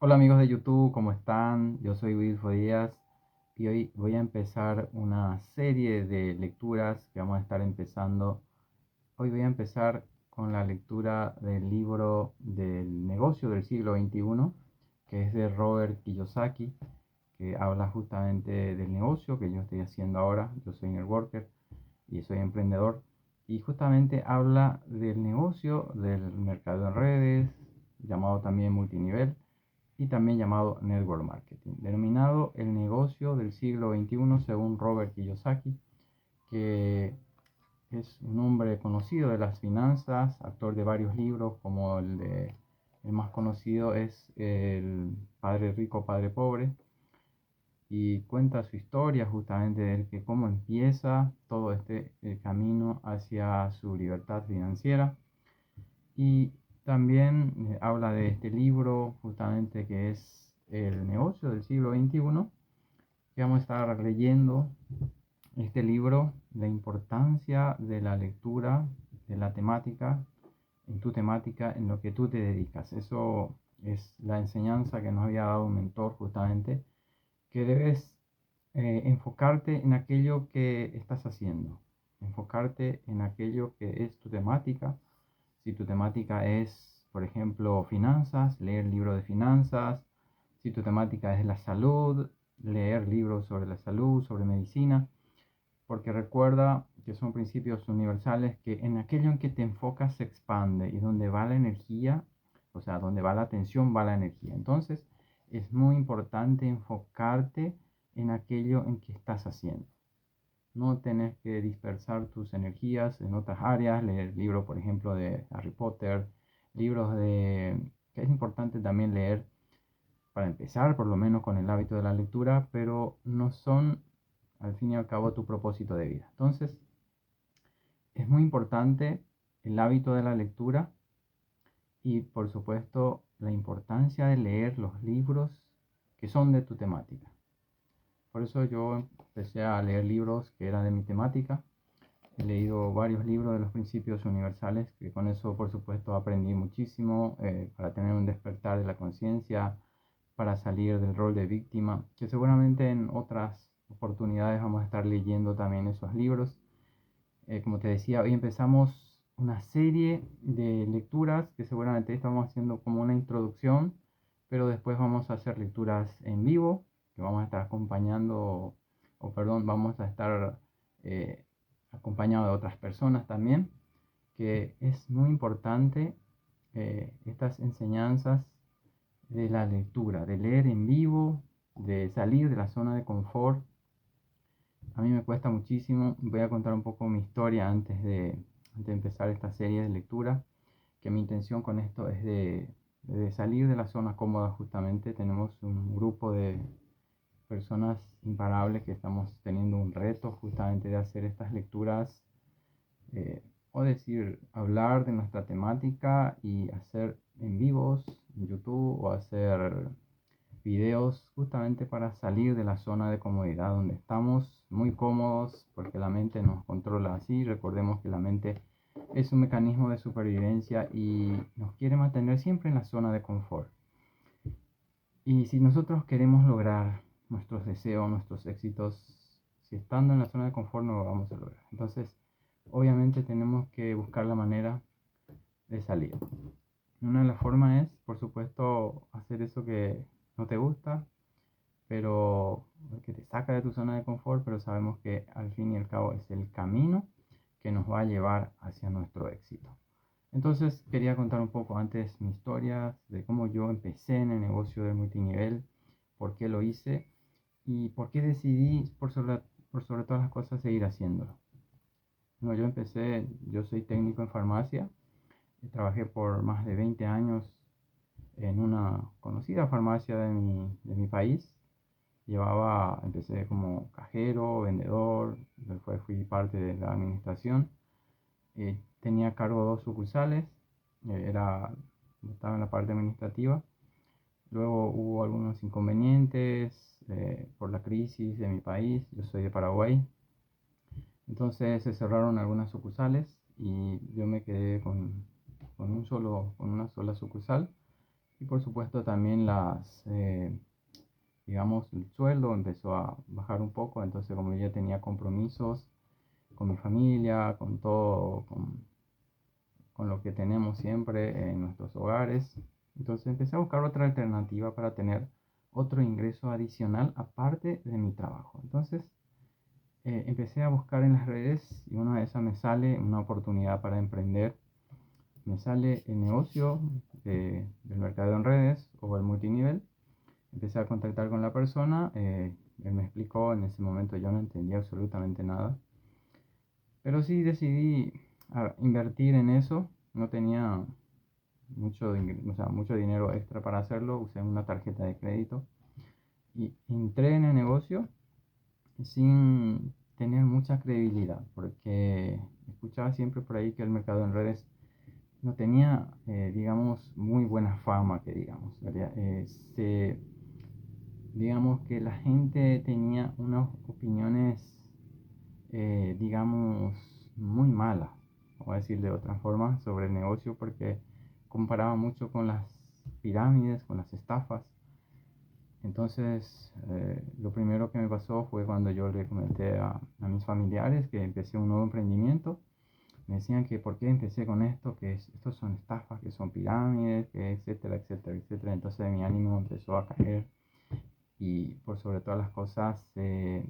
Hola amigos de YouTube, ¿cómo están? Yo soy Wilfo Díaz y hoy voy a empezar una serie de lecturas que vamos a estar empezando. Hoy voy a empezar con la lectura del libro del negocio del siglo XXI, que es de Robert Kiyosaki, que habla justamente del negocio que yo estoy haciendo ahora. Yo soy networker y soy emprendedor y justamente habla del negocio del mercado en redes, llamado también multinivel y también llamado Network Marketing, denominado el negocio del siglo XXI según Robert Kiyosaki, que es un hombre conocido de las finanzas, autor de varios libros como el más conocido es El Padre Rico, Padre Pobre, y cuenta su historia justamente de que cómo empieza todo este camino hacia su libertad financiera. Y también habla de este libro justamente que es El negocio del siglo XXI, que vamos a estar leyendo este libro, la importancia de la lectura, de la temática, en tu temática, en lo que tú te dedicas. Eso es la enseñanza que nos había dado un mentor justamente, que debes enfocarte en aquello que estás haciendo, enfocarte en aquello que es tu temática. Si tu temática es, por ejemplo, finanzas, leer libros de finanzas. Si tu temática es la salud, leer libros sobre la salud, sobre medicina, porque recuerda que son principios universales que en aquello en que te enfocas se expande y donde va la energía, o sea, donde va la atención va la energía. Entonces, es muy importante enfocarte en aquello en que estás haciendo. No tenés que dispersar tus energías en otras áreas, leer libros, por ejemplo, de Harry Potter, libros que es importante también leer para empezar, por lo menos con el hábito de la lectura, pero no son, al fin y al cabo, tu propósito de vida. Entonces, es muy importante el hábito de la lectura y, por supuesto, la importancia de leer los libros que son de tu temática. Por eso yo empecé a leer libros que eran de mi temática. He leído varios libros de los principios universales, que con eso, por supuesto, aprendí muchísimo para tener un despertar de la conciencia, para salir del rol de víctima, que seguramente en otras oportunidades vamos a estar leyendo también esos libros. Como te decía, hoy empezamos una serie de lecturas que seguramente estamos haciendo como una introducción, pero después vamos a hacer lecturas en vivo, que vamos a estar acompañando, o perdón, vamos a estar eh, acompañado de otras personas también, que es muy importante estas enseñanzas de la lectura, de leer en vivo, de salir de la zona de confort. A mí me cuesta muchísimo. Voy a contar un poco mi historia antes de empezar esta serie de lectura, que mi intención con esto es de salir de la zona cómoda justamente. Tenemos un grupo de personas imparables que estamos teniendo un reto justamente de hacer estas lecturas, eh, o decir, hablar de nuestra temática y hacer en vivos en YouTube o hacer videos justamente para salir de la zona de comodidad donde estamos muy cómodos porque la mente nos controla así. Recordemos que la mente es un mecanismo de supervivencia y nos quiere mantener siempre en la zona de confort. Y si nosotros queremos lograr nuestros deseos, nuestros éxitos, si estando en la zona de confort no lo vamos a lograr. Entonces, obviamente tenemos que buscar la manera de salir. Una de las formas es, por supuesto, hacer eso que no te gusta, pero que te saca de tu zona de confort, pero sabemos que al fin y al cabo es el camino que nos va a llevar hacia nuestro éxito. Entonces quería contar un poco antes mi historia de cómo yo empecé en el negocio del multinivel, por qué lo hice y por qué decidí por sobre todas las cosas seguir haciéndolo. No, yo soy técnico en farmacia, trabajé por más de 20 años en una conocida farmacia de mi país. Empecé como cajero, vendedor, después fui parte de la administración. Tenía a cargo dos sucursales, estaba en la parte administrativa. Luego hubo algunos inconvenientes por la crisis de mi país, yo soy de Paraguay. Entonces se cerraron algunas sucursales y yo me quedé con una sola sucursal. Y por supuesto también digamos, el sueldo empezó a bajar un poco, entonces como yo ya tenía compromisos con mi familia, con todo, con lo que tenemos siempre en nuestros hogares, entonces empecé a buscar otra alternativa para tener otro ingreso adicional aparte de mi trabajo. Entonces empecé a buscar en las redes y una de esas me sale una oportunidad para emprender. Me sale el negocio del mercado en redes o el multinivel. Empecé a contactar con la persona, él me explicó, en ese momento yo no entendía absolutamente nada, pero sí decidí invertir en eso. No tenía o sea, mucho dinero extra para hacerlo, usé una tarjeta de crédito y entré en el negocio sin tener mucha credibilidad, porque escuchaba siempre por ahí que el mercado en redes no tenía, digamos, muy buena fama, que digamos, ¿verdad? Digamos que la gente tenía unas opiniones, digamos, muy malas, vamos a decir de otra forma, sobre el negocio, porque comparaba mucho con las pirámides, con las estafas. Entonces, lo primero que me pasó fue cuando yo le comenté a mis familiares que empecé un nuevo emprendimiento. Me decían que por qué empecé con esto, estos son estafas, que son pirámides, que etcétera, etcétera, etcétera. Entonces mi ánimo empezó a caer y por sobre todas las cosas, de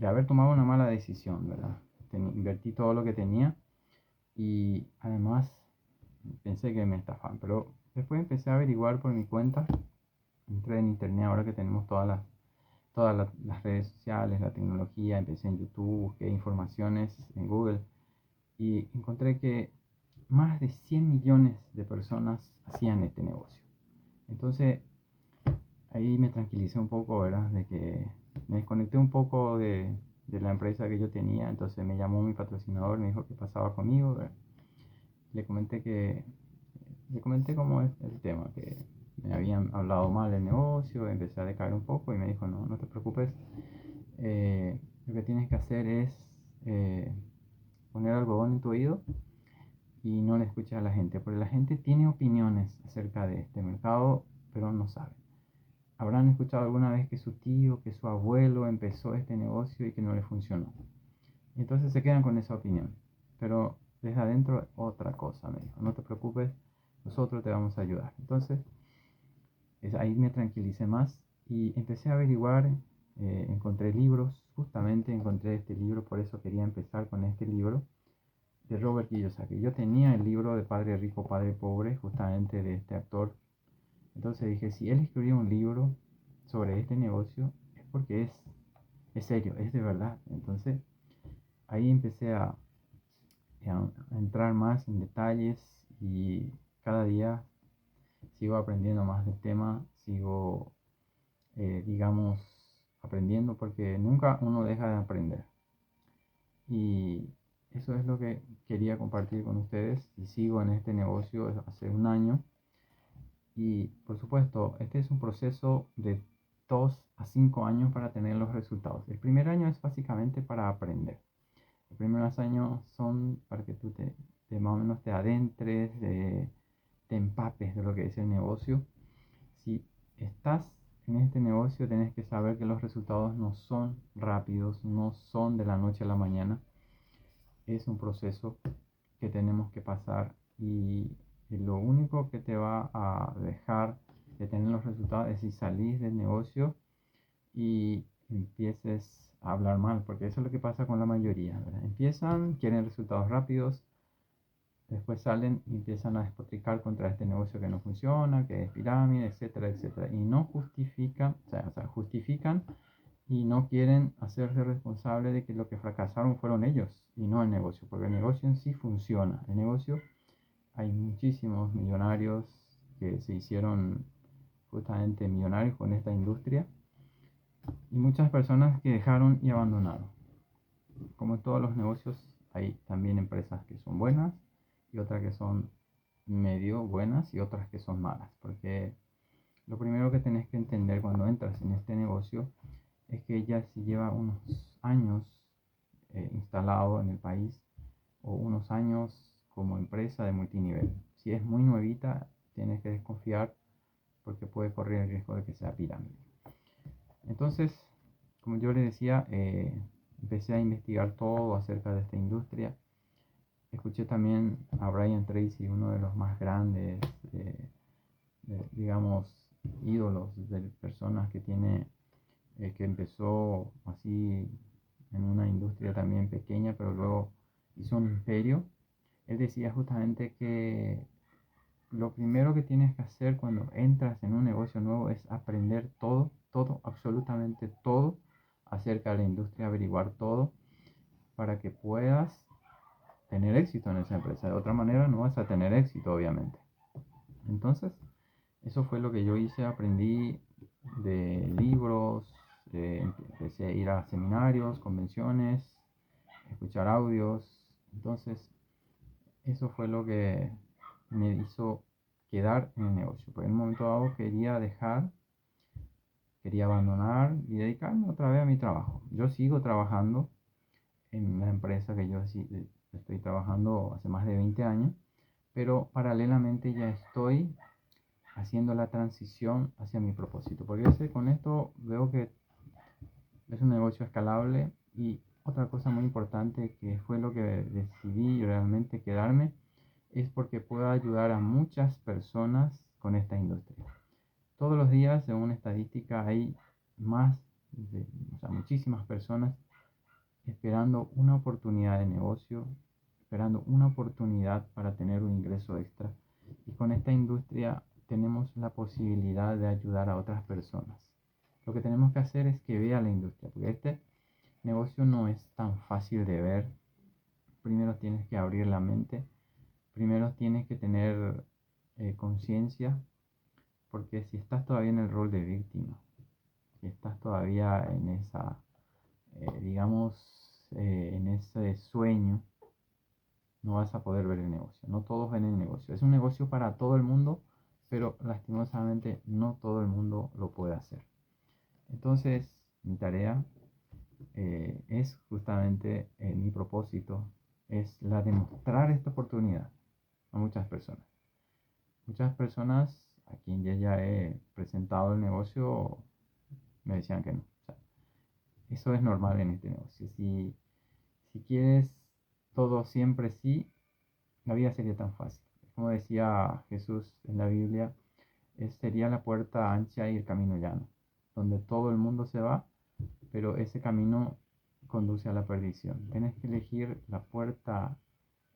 haber tomado una mala decisión, ¿verdad? Invertí todo lo que tenía y además pensé que me estafaban, pero después empecé a averiguar por mi cuenta. Entré en internet ahora que tenemos las redes sociales, la tecnología. Empecé en YouTube, busqué informaciones en Google y encontré que más de 100 millones de personas hacían este negocio. Entonces ahí me tranquilicé un poco, ¿verdad? De que me desconecté un poco de la empresa que yo tenía. Entonces me llamó mi patrocinador, me dijo qué pasaba conmigo, ¿verdad? Le comenté que, Le comenté cómo es el tema, que me habían hablado mal del negocio, empecé a decaer un poco y me dijo, no, no te preocupes, lo que tienes que hacer es eh, poner algodón en tu oído y no le escuches a la gente, porque la gente tiene opiniones acerca de este mercado, pero no sabe. Habrán escuchado alguna vez que su tío, que su abuelo empezó este negocio y que no le funcionó. Y entonces se quedan con esa opinión. Pero desde adentro otra cosa, me dijo. No te preocupes, nosotros te vamos a ayudar. Entonces ahí me tranquilicé más y empecé a averiguar. Encontré libros, justamente encontré este libro, por eso quería empezar con este libro de Robert Kiyosaki. Yo tenía el libro de Padre Rico, Padre Pobre, justamente de este autor. Entonces dije, si él escribió un libro sobre este negocio, es porque es serio, es de verdad. Entonces ahí empecé a entrar más en detalles y cada día sigo aprendiendo más del tema, sigo, digamos, aprendiendo porque nunca uno deja de aprender. Y eso es lo que quería compartir con ustedes y sigo en este negocio hace un año. Y por supuesto, este es un proceso de 2 a 5 años para tener los resultados. El primer año es básicamente para aprender. Los primeros años son para que tú te más o menos te adentres, te empapes de lo que es el negocio. Si estás en este negocio, tienes que saber que los resultados no son rápidos, no son de la noche a la mañana. Es un proceso que tenemos que pasar y lo único que te va a dejar de tener los resultados es si salís del negocio y empieces a hablar mal, porque eso es lo que pasa con la mayoría, ¿verdad? Empiezan, quieren resultados rápidos, después salen y empiezan a despotricar contra este negocio que no funciona, que es pirámide, etcétera, etcétera, y no justifican, o sea, justifican y no quieren hacerse responsable de que lo que fracasaron fueron ellos y no el negocio, porque el negocio en sí funciona. El negocio, hay muchísimos millonarios que se hicieron justamente millonarios con esta industria y muchas personas que dejaron y abandonaron. Como en todos los negocios, hay también empresas que son buenas y otras que son medio buenas y otras que son malas, porque lo primero que tenés que entender cuando entras en este negocio es que ya si lleva unos años instalado en el país o unos años como empresa de multinivel. Si es muy nuevita, tienes que desconfiar porque puede correr el riesgo de que sea pirámide. Entonces, como yo le decía, empecé a investigar todo acerca de esta industria. Escuché también a Brian Tracy, uno de los más grandes, digamos, ídolos de personas que tiene, que empezó así en una industria también pequeña, pero luego hizo un imperio. Él decía justamente que lo primero que tienes que hacer cuando entras en un negocio nuevo es aprender todo, todo, absolutamente todo acerca de la industria, averiguar todo para que puedas tener éxito en esa empresa. De otra manera no vas a tener éxito, obviamente. Entonces, eso fue lo que yo hice, aprendí de libros, empecé a ir a seminarios, convenciones, escuchar audios. Entonces, eso fue lo que me hizo quedar en el negocio. Porque en un momento dado quería dejar, quería abandonar y dedicarme otra vez a mi trabajo. Yo sigo trabajando en la empresa que yo estoy trabajando hace más de 20 años, pero paralelamente ya estoy haciendo la transición hacia mi propósito. Porque con esto veo que es un negocio escalable y otra cosa muy importante que fue lo que decidí realmente quedarme es porque puedo ayudar a muchas personas con esta industria. Todos los días, según estadística, hay más muchísimas personas esperando una oportunidad de negocio, esperando una oportunidad para tener un ingreso extra. Y con esta industria tenemos la posibilidad de ayudar a otras personas. Lo que tenemos que hacer es que vea la industria, porque este negocio no es tan fácil de ver. Primero tienes que abrir la mente, primero tienes que tener conciencia, porque si estás todavía en el rol de víctima, si estás todavía en esa, en ese sueño, no vas a poder ver el negocio. No todos ven el negocio. Es un negocio para todo el mundo, pero lastimosamente no todo el mundo lo puede hacer. Entonces, mi tarea es justamente mi propósito, es la de mostrar esta oportunidad a muchas personas. Muchas personas a quien ya he presentado el negocio me decían que no. O sea, eso es normal en este negocio. Si quieres todo siempre sí, la vida sería tan fácil. Como decía Jesús en la Biblia, sería la puerta ancha y el camino llano, donde todo el mundo se va, pero ese camino conduce a la perdición. Tienes que elegir la puerta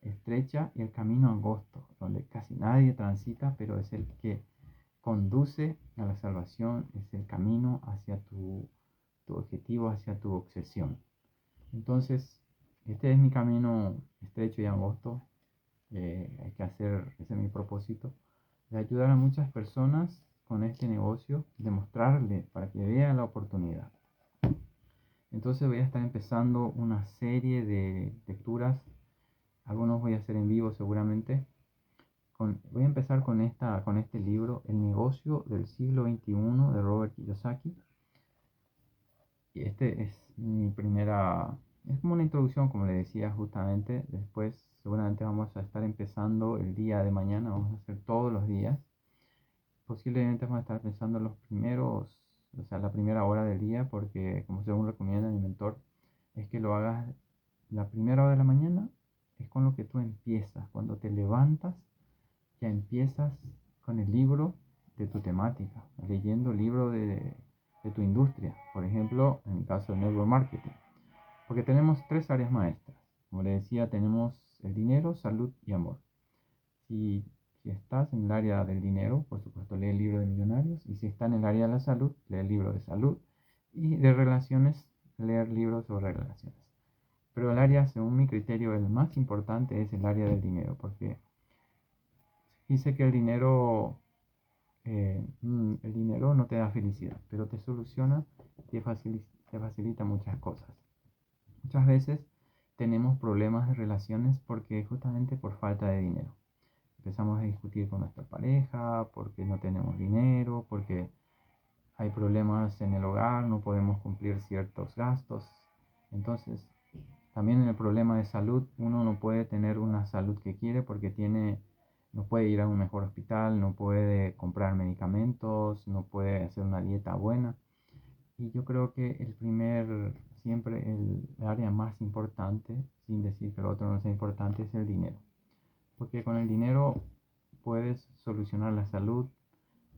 estrecha y el camino angosto, donde casi nadie transita, pero es el que conduce a la salvación, es el camino hacia tu objetivo, hacia tu obsesión. Entonces, este es mi camino estrecho y angosto. Hay que hacer, ese es mi propósito, de ayudar a muchas personas con este negocio, de mostrarle para que vean la oportunidad. Entonces voy a estar empezando una serie de lecturas, algunos voy a hacer en vivo seguramente. Voy a empezar con este libro, El negocio del siglo XXI de Robert Kiyosaki. Y este es mi primera, es como una introducción, como le decía justamente. Después seguramente vamos a estar empezando el día de mañana, vamos a hacer todos los días. Posiblemente vamos a estar pensando los primeros, o sea, la primera hora del día, porque como según recomienda mi mentor, es que lo hagas la primera hora de la mañana, es con lo que tú empiezas. Cuando te levantas, ya empiezas con el libro de tu temática, leyendo el libro de tu industria. Por ejemplo, en el caso de Network Marketing. Porque tenemos tres áreas maestras. Como le decía, tenemos el dinero, salud y amor. Si estás en el área del dinero, por supuesto, lee el libro de Millonarios. Y si estás en el área de la salud, lee el libro de salud. Y de relaciones, leer libros sobre relaciones. Pero el área, según mi criterio, el más importante es el área del dinero. Porque dice que el dinero no te da felicidad, pero te soluciona, te facilita muchas cosas. Muchas veces tenemos problemas de relaciones porque justamente por falta de dinero. Empezamos a discutir con nuestra pareja porque no tenemos dinero, porque hay problemas en el hogar, no podemos cumplir ciertos gastos. Entonces, también en el problema de salud, uno no puede tener una salud que quiere porque tiene no puede ir a un mejor hospital, no puede comprar medicamentos, no puede hacer una dieta buena. Y yo creo que siempre el área más importante, sin decir que el otro no sea importante, es el dinero. Porque con el dinero puedes solucionar la salud,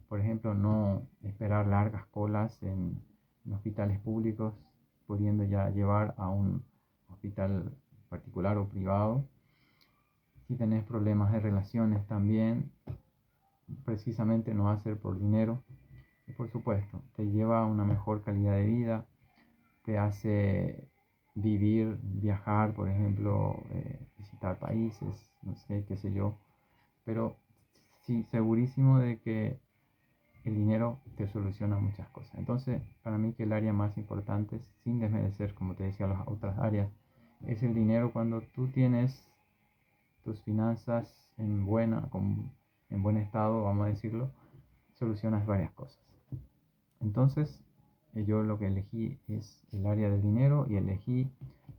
por ejemplo, no esperar largas colas en hospitales públicos, pudiendo ya llevar a un hospital particular o privado. Si tenés problemas de relaciones también, precisamente no va a ser por dinero. Y por supuesto, te lleva a una mejor calidad de vida, te hace vivir, viajar, por ejemplo, visitar países, no sé, qué sé yo. Pero sí, segurísimo de que el dinero te soluciona muchas cosas. Entonces, para mí que el área más importante, sin desmerecer, como te decía, las otras áreas, es el dinero. Cuando tú tienes tus finanzas en buen estado, vamos a decirlo, solucionas varias cosas. Entonces, yo lo que elegí es el área del dinero y elegí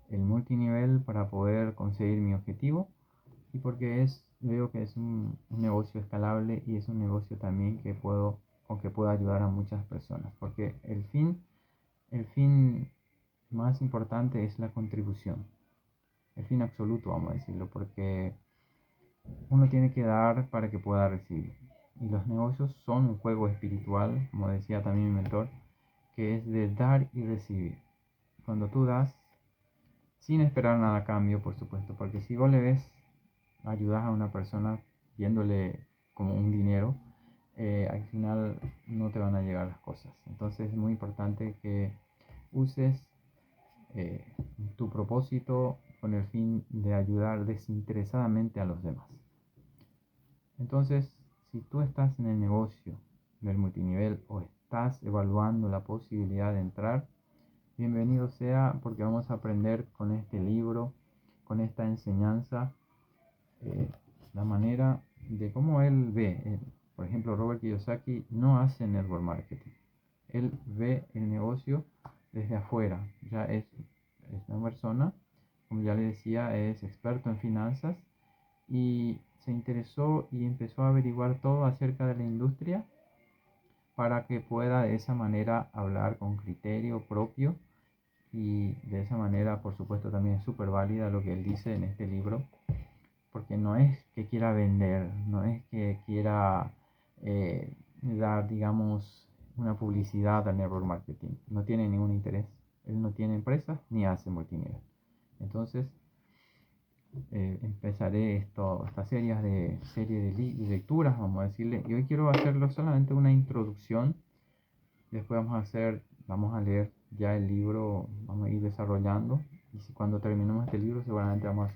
el multinivel para poder conseguir mi objetivo, y porque veo que es un negocio escalable y es un negocio también con que puedo ayudar a muchas personas, porque el fin más importante es la contribución, el fin absoluto, vamos a decirlo, porque uno tiene que dar para que pueda recibir. Y los negocios son un juego espiritual, como decía también mi mentor, que es de dar y recibir. Cuando tú das, sin esperar nada a cambio, por supuesto, porque si vos le ves, ayudas a una persona viéndole como un dinero, al final no te van a llegar las cosas. Entonces es muy importante que uses eh, tu propósito con el fin de ayudar desinteresadamente a los demás. Entonces, si tú estás en el negocio del multinivel o estás evaluando la posibilidad de entrar, bienvenido sea, porque vamos a aprender con este libro, con esta enseñanza, eh, la manera de cómo él ve. Por ejemplo, Robert Kiyosaki no hace network marketing. Él ve el negocio desde afuera. Es una persona, como ya le decía, es experto en finanzas y se interesó y empezó a averiguar todo acerca de la industria para que pueda de esa manera hablar con criterio propio, y de esa manera, por supuesto, también es súper válida lo que él dice en este libro, porque no es que quiera vender, no es que quiera dar, digamos, una publicidad al network marketing, no tiene ningún interés, él no tiene empresas ni hace multinivel. Entonces, empezaré esta serie de lecturas, vamos a decirle, y hoy quiero hacerlo solamente una introducción. Después vamos a leer ya el libro, vamos a ir desarrollando, y cuando terminemos este libro seguramente vamos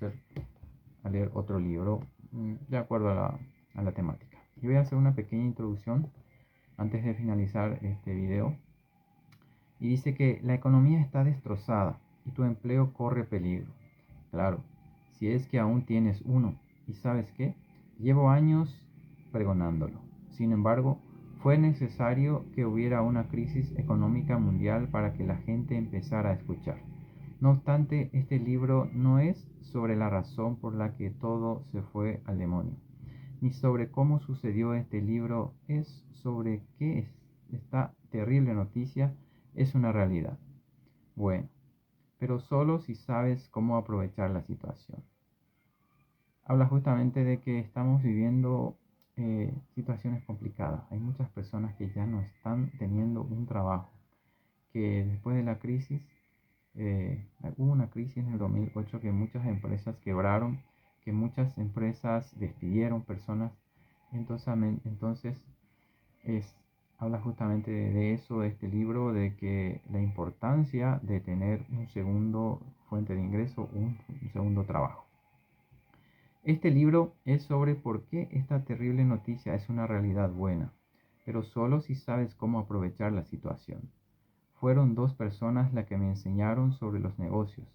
a leer otro libro de acuerdo a la temática. Y voy a hacer una pequeña introducción antes de finalizar este video. Y dice que la economía está destrozada y tu empleo corre peligro. Claro, si es que aún tienes uno. ¿Y sabes qué? Llevo años pregonándolo. Sin embargo, fue necesario que hubiera una crisis económica mundial para que la gente empezara a escuchar. No obstante, este libro no es sobre la razón por la que todo se fue al demonio, ni sobre cómo sucedió. Este libro es sobre qué esta terrible noticia es una realidad. Bueno, pero solo si sabes cómo aprovechar la situación. Habla justamente de que estamos viviendo situaciones complicadas. Hay muchas personas que ya no están teniendo un trabajo, que después de la crisis, hubo una crisis en el 2008 que muchas empresas quebraron, que muchas empresas despidieron personas. Entonces habla justamente de eso, de este libro, de que la importancia de tener un segundo fuente de ingreso, un segundo trabajo. Este libro es sobre por qué esta terrible noticia es una realidad buena, pero solo si sabes cómo aprovechar la situación. Fueron dos personas las que me enseñaron sobre los negocios.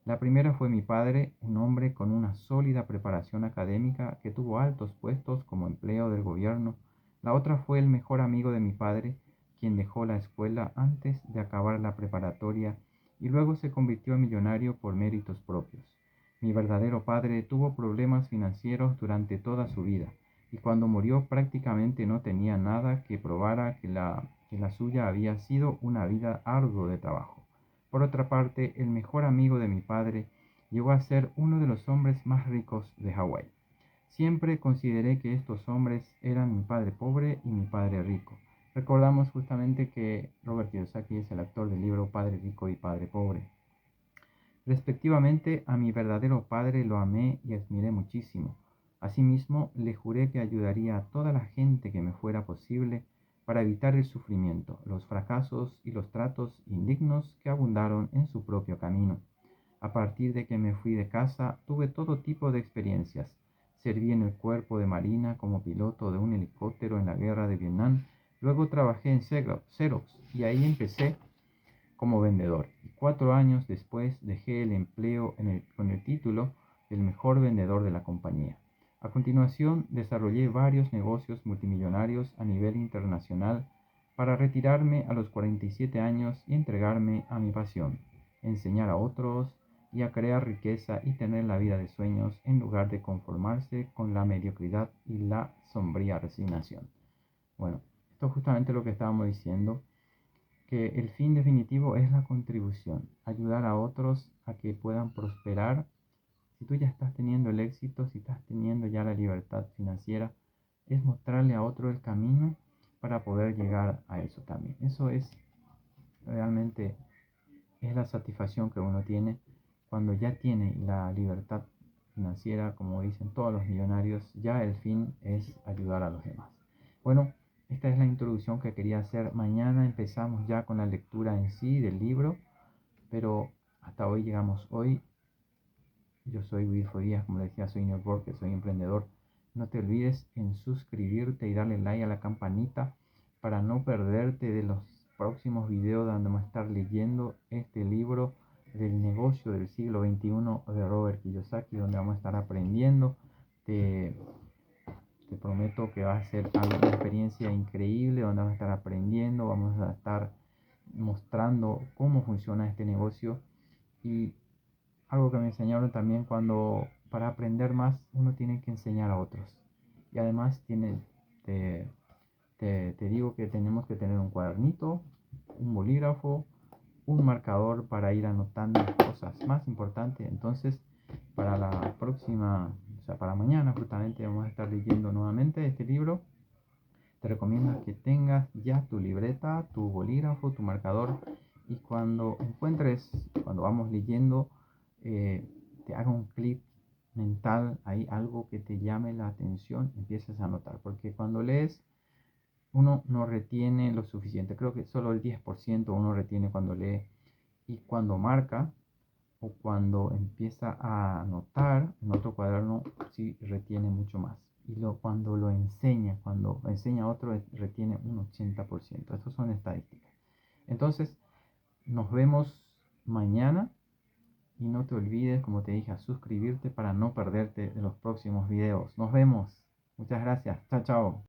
La primera fue mi padre, un hombre con una sólida preparación académica que tuvo altos puestos como empleo del gobierno. La otra fue el mejor amigo de mi padre, quien dejó la escuela antes de acabar la preparatoria y luego se convirtió en millonario por méritos propios. Mi verdadero padre tuvo problemas financieros durante toda su vida, y cuando murió prácticamente no tenía nada que probara que la suya había sido una vida ardua de trabajo. Por otra parte, el mejor amigo de mi padre llegó a ser uno de los hombres más ricos de Hawái. Siempre consideré que estos hombres eran mi padre pobre y mi padre rico. Recordamos justamente que Robert Kiyosaki es el autor del libro Padre Rico y Padre Pobre. Respectivamente, a mi verdadero padre lo amé y admiré muchísimo. Asimismo, le juré que ayudaría a toda la gente que me fuera posible para evitar el sufrimiento, los fracasos y los tratos indignos que abundaron en su propio camino. A partir de que me fui de casa, tuve todo tipo de experiencias. Serví en el cuerpo de marina como piloto de un helicóptero en la guerra de Vietnam. Luego trabajé en Xerox y ahí empecé como vendedor. Y 4 años después dejé el empleo con el título del mejor vendedor de la compañía. A continuación, desarrollé varios negocios multimillonarios a nivel internacional para retirarme a los 47 años y entregarme a mi pasión, enseñar a otros y a crear riqueza y tener la vida de sueños en lugar de conformarse con la mediocridad y la sombría resignación. Bueno, esto es justamente lo que estábamos diciendo, que el fin definitivo es la contribución, ayudar a otros a que puedan prosperar. Si tú ya estás teniendo el éxito, si estás teniendo ya la libertad financiera, es mostrarle a otro el camino para poder llegar a eso también. Eso es realmente es la satisfacción que uno tiene cuando ya tiene la libertad financiera, como dicen todos los millonarios, ya el fin es ayudar a los demás. Bueno, esta es la introducción que quería hacer. Mañana empezamos ya con la lectura en sí del libro, pero hasta hoy llegamos hoy. Yo soy Wilfo Díaz, como decía, soy networker, soy emprendedor. No te olvides en suscribirte y darle like a la campanita para no perderte de los próximos videos donde vamos a estar leyendo este libro del negocio del siglo XXI de Robert Kiyosaki, donde vamos a estar aprendiendo. Te prometo que va a ser una experiencia increíble, donde vamos a estar aprendiendo, vamos a estar mostrando cómo funciona este negocio. Y algo que me enseñaron también, cuando para aprender más uno tiene que enseñar a otros. Y además te, te digo que tenemos que tener un cuadernito, un bolígrafo, un marcador para ir anotando las cosas más importantes. Entonces, para la próxima, o sea, para mañana justamente vamos a estar leyendo nuevamente este libro. Te recomiendo que tengas ya tu libreta, tu bolígrafo, tu marcador, y cuando encuentres, cuando vamos leyendo, te haga un clic mental, hay algo que te llame la atención, empieces a anotar, porque cuando lees uno no retiene lo suficiente. Creo que solo el 10% uno retiene cuando lee, y cuando marca o cuando empieza a anotar en otro cuaderno, sí retiene mucho más. Y cuando enseña a otro, retiene un 80%. Estas son estadísticas. Entonces, nos vemos mañana. Y no te olvides, como te dije, a suscribirte para no perderte de los próximos videos. Nos vemos. Muchas gracias. Chao, chao.